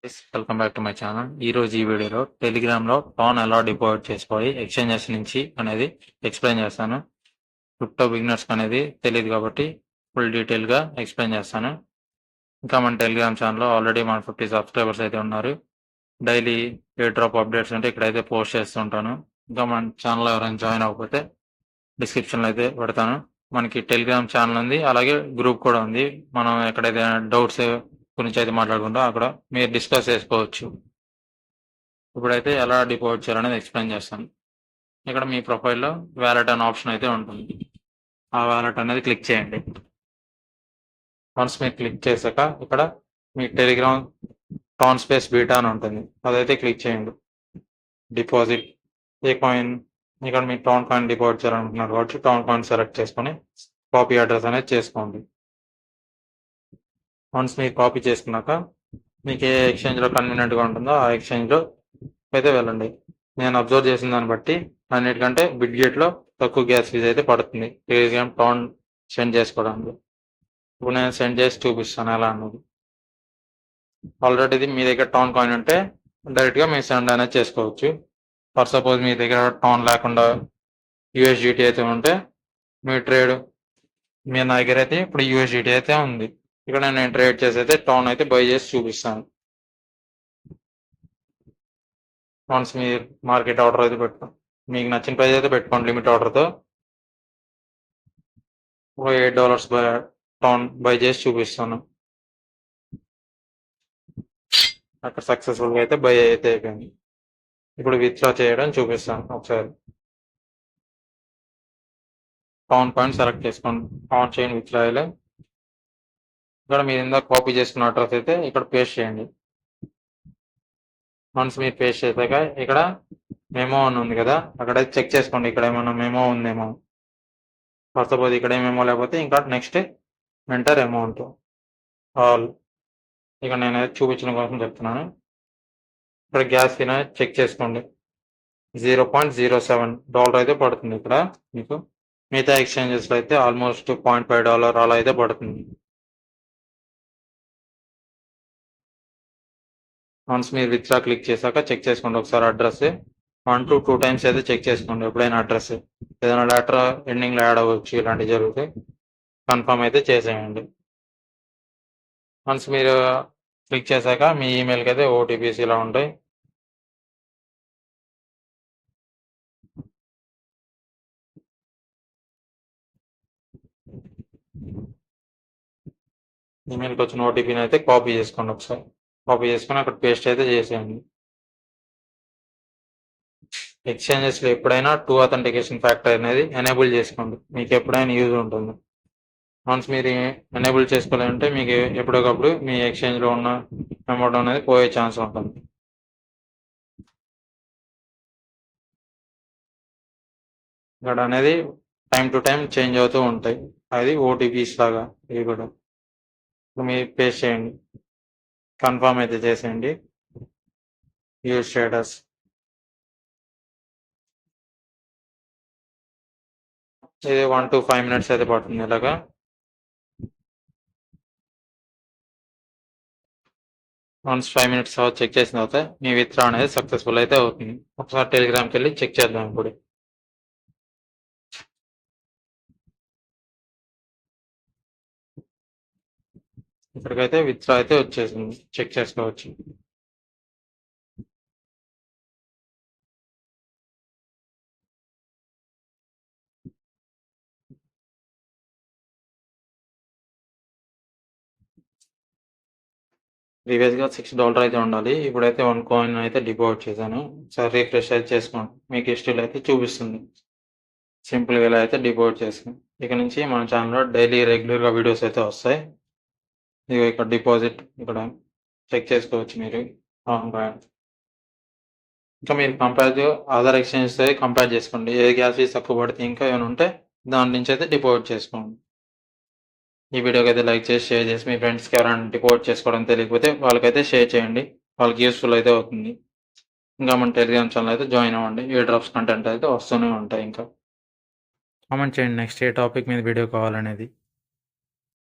Welcome back to my channel. ఈ రోజు ఈ వీడియోలో టెలిగ్రామ్ లో టాన్ ఎలా డిపాజిట్ చేసుకోవాలి ఎక్స్చేంజెస్ నుంచి అనేది ఎక్స్ప్లెయిన్ చేస్తాను. క్రిప్టో బిగినర్స్ అనేది తెలియదు కాబట్టి ఫుల్ డీటెయిల్ గా ఎక్స్ప్లెయిన్ చేస్తాను. ఇంకా మన టెలిగ్రామ్ ఛానల్లో ఆల్రెడీ మన 50 సబ్స్క్రైబర్స్ అయితే ఉన్నారు. డైలీ ఎయిర్ డ్రాప్ అప్డేట్స్ అంటే ఇక్కడైతే పోస్ట్ చేస్తుంటాను. ఇంకా మన ఛానల్ ఎవరైనా జాయిన్ అవ్వకపోతే డిస్క్రిప్షన్లో అయితే పెడతాను. మనకి టెలిగ్రామ్ ఛానల్ ఉంది, అలాగే గ్రూప్ కూడా ఉంది. మనం ఎక్కడైతే డౌట్స్ గురించి అయితే మాట్లాడుకుంటాం అక్కడ మీరు డిస్కస్ చేసుకోవచ్చు. ఇప్పుడైతే ఎలా డిపాజిట్ చేయాలనేది ఎక్స్ప్లెయిన్ చేస్తాను. ఇక్కడ మీ ప్రొఫైల్లో వ్యాలెట్ అనే ఆప్షన్ అయితే ఉంటుంది. ఆ వ్యాలెట్ అనేది క్లిక్ చేయండి. వన్స్ మీరు క్లిక్ చేశాక ఇక్కడ మీ టెలిగ్రామ్ టాన్ స్పేస్ బీటా అని ఉంటుంది, అదైతే క్లిక్ చేయండి. డిపాజిట్ ఏ కాయిన్, ఇక్కడ మీ టాన్ కాయిన్ డిపాజిట్ చేయాలనుకుంటున్నారు కాబట్టి టాన్ కాయిన్ సెలెక్ట్ చేసుకొని కాపీ అడ్రస్ అనేది చేసుకోండి. వన్స్ మీరు కాపీ చేసుకున్నాక మీకు ఏ ఎక్స్చేంజ్లో కన్వీనియంట్గా ఉంటుందో ఆ ఎక్స్చేంజ్లో అయితే వెళ్ళండి. నేను అబ్జర్వ్ చేసిన దాన్ని బట్టి అన్నిటికంటే బిట్గేట్లో తక్కువ గ్యాస్ ఫీజ్ అయితే పడుతుంది టెలిగ్రామ్ టాన్ సెండ్ చేసుకోవడానికి. ఇప్పుడు నేను సెండ్ చేసి చూపిస్తాను ఎలా అన్నది. ఆల్రెడీ మీ దగ్గర టాన్ కాయిన్ ఉంటే డైరెక్ట్గా మీరు సెండ్ అనేది చేసుకోవచ్చు. ఫర్ సపోజ్ మీ దగ్గర టాన్ లేకుండా యూఎస్డిటీ అయితే ఉంటే మీ ట్రేడ్ నా దగ్గర అయితే ఇప్పుడు యూఎస్డిటీ అయితే ఉంది. ఇక్కడ నేను ట్రేడ్ చేసి అయితే టాన్ అయితే బై చేసి చూపిస్తాను. వన్స్ మీరు మార్కెట్ ఆర్డర్ అయితే పెట్టుకోండి, మీకు నచ్చిన ప్రైస్ అయితే పెట్టుకోండి. లిమిట్ ఆర్డర్తో $8 టాన్ బై చేసి చూపిస్తాను. అక్కడ సక్సెస్ఫుల్గా అయితే బై అయితే అయిపోయింది. ఇప్పుడు విత్డ్రా చేయడం చూపిస్తాను ఒకసారి. టాన్ పాయింట్ సెలెక్ట్ చేసుకోండి, ఆన్ చేయండి విత్డ్రా. ఇక్కడ మీరు ఇందాక కాపీ చేసుకున్న అడ్రస్ అయితే ఇక్కడ పేస్ట్ చేయండి. వన్స్ మీరు పేస్ట్ చేశాక ఇక్కడ మెమో అని ఉంది కదా, అక్కడ చెక్ చేసుకోండి ఇక్కడ ఏమైనా మెమో ఉందేమో. ఫర్ సపోజ్ ఇక్కడ ఏమేమో లేకపోతే ఇంకా నెక్స్ట్ ఎంటర్ అమౌంట్ ఆల్. ఇక్కడ నేనైతే చూపించడం కోసం చెప్తున్నాను. ఇక్కడ గ్యాస్ ఫీ చెక్ చేసుకోండి, $0.07 అయితే పడుతుంది ఇక్కడ మీకు. మిగతా ఎక్స్చేంజెస్లో అయితే ఆల్మోస్ట్ $0.5 అలా అయితే పడుతుంది. వన్స్ మీరు విత్డ్రా క్లిక్ చేశాక చెక్ చేసుకోండి ఒకసారి అడ్రస్ 1 to 2 times అయితే చెక్ చేసుకోండి. ఎప్పుడైనా అడ్రస్ ఏదైనా లెటర్ ఎండింగ్లో యాడ్ అవ్వచ్చు, ఇలాంటివి జరిగితే కన్ఫర్మ్ అయితే చేసేయండి. వన్స్ మీరు క్లిక్ చేశాక మీ ఈమెయిల్కి అయితే ఓటీపీస్ ఇలా ఉంటాయి. ఈమెయిల్కి వచ్చిన ఓటీపీని అయితే కాపీ చేసుకోండి ఒకసారి. కాపీ చేసుకొని అక్కడ పేస్ట్ అయితే చేసేయండి. ఎక్స్చేంజెస్లో ఎప్పుడైనా 2 authentication ఫ్యాక్టర్ అనేది ఎనేబుల్ చేసుకోండి, మీకు ఎప్పుడైనా యూజ్ ఉంటుంది. వన్స్ మీరు ఎనేబుల్ చేసుకోవాలంటే మీకు ఎప్పటికప్పుడు మీ ఎక్స్చేంజ్లో ఉన్న అమౌంట్ అనేది పోయే ఛాన్స్ ఉంటుంది. ఇక్కడ అనేది టైం టు టైం చేంజ్ అవుతూ ఉంటాయి, అది ఓటీపీస్ లాగా ఇవి కూడా. మీరు పేస్ట్ చేయండి, కన్ఫర్మ్ అయితే చేసేయండి. యూజ్ స్టేటస్ ఇది 1 to 5 minutes అయితే పడుతుంది. ఇలాగా వన్స్ 5 minutes చెక్ చేసిన తర్వాత మీ విత్డ్రా అనేది సక్సెస్ఫుల్ అయితే అవుతుంది. ఒకసారి టెలిగ్రామ్కి వెళ్ళి చెక్ చేద్దాం. ఇప్పుడు ఇక్కడికైతే విత్డ్రా అయితే వచ్చేసింది, చెక్ చేసుకోవచ్చు. ప్రీవియస్గా $6 అయితే ఉండాలి, ఇప్పుడైతే 1 కాయిన్ అయితే డిపాజిట్ చేశాను. ఒకసారి రీఫ్రెష్ అయితే చేసుకోండి, మీకు హిస్టరీలో అయితే చూపిస్తుంది. సింపుల్గా ఇలా అయితే డిపాజిట్ చేసాను. ఇక నుంచి మన ఛానల్లో డైలీ రెగ్యులర్గా వీడియోస్ అయితే వస్తాయి. ఇక ఇక్కడ డిపాజిట్ ఇక్కడ చెక్ చేసుకోవచ్చు మీరు. ఇంకా మీరు అదర్ ఎక్స్చేంజెస్ కంపేర్ చేసుకోండి, ఏ గ్యాస్ ఫీజ్ తక్కువ పడితే ఇంకా ఏమైనా ఉంటే దాని నుంచి అయితే డిపాజిట్ చేసుకోండి. ఈ వీడియోకి అయితే లైక్ చేసి షేర్ చేసి మీ ఫ్రెండ్స్కి ఎవరైనా డిపాజిట్ చేసుకోవడం తెలియకపోతే వాళ్ళకైతే షేర్ చేయండి, వాళ్ళకి యూస్ఫుల్ అయితే అవుతుంది. ఇంకా మన టెలిగ్రామ్ ఛానల్ అయితే జాయిన్ అవ్వండి, ఏ డ్రాప్స్ కంటెంట్ అయితే వస్తూనే ఉంటాయి. ఇంకా కామెంట్ చేయండి నెక్స్ట్ ఏ టాపిక్ మీద వీడియో కావాలనేది.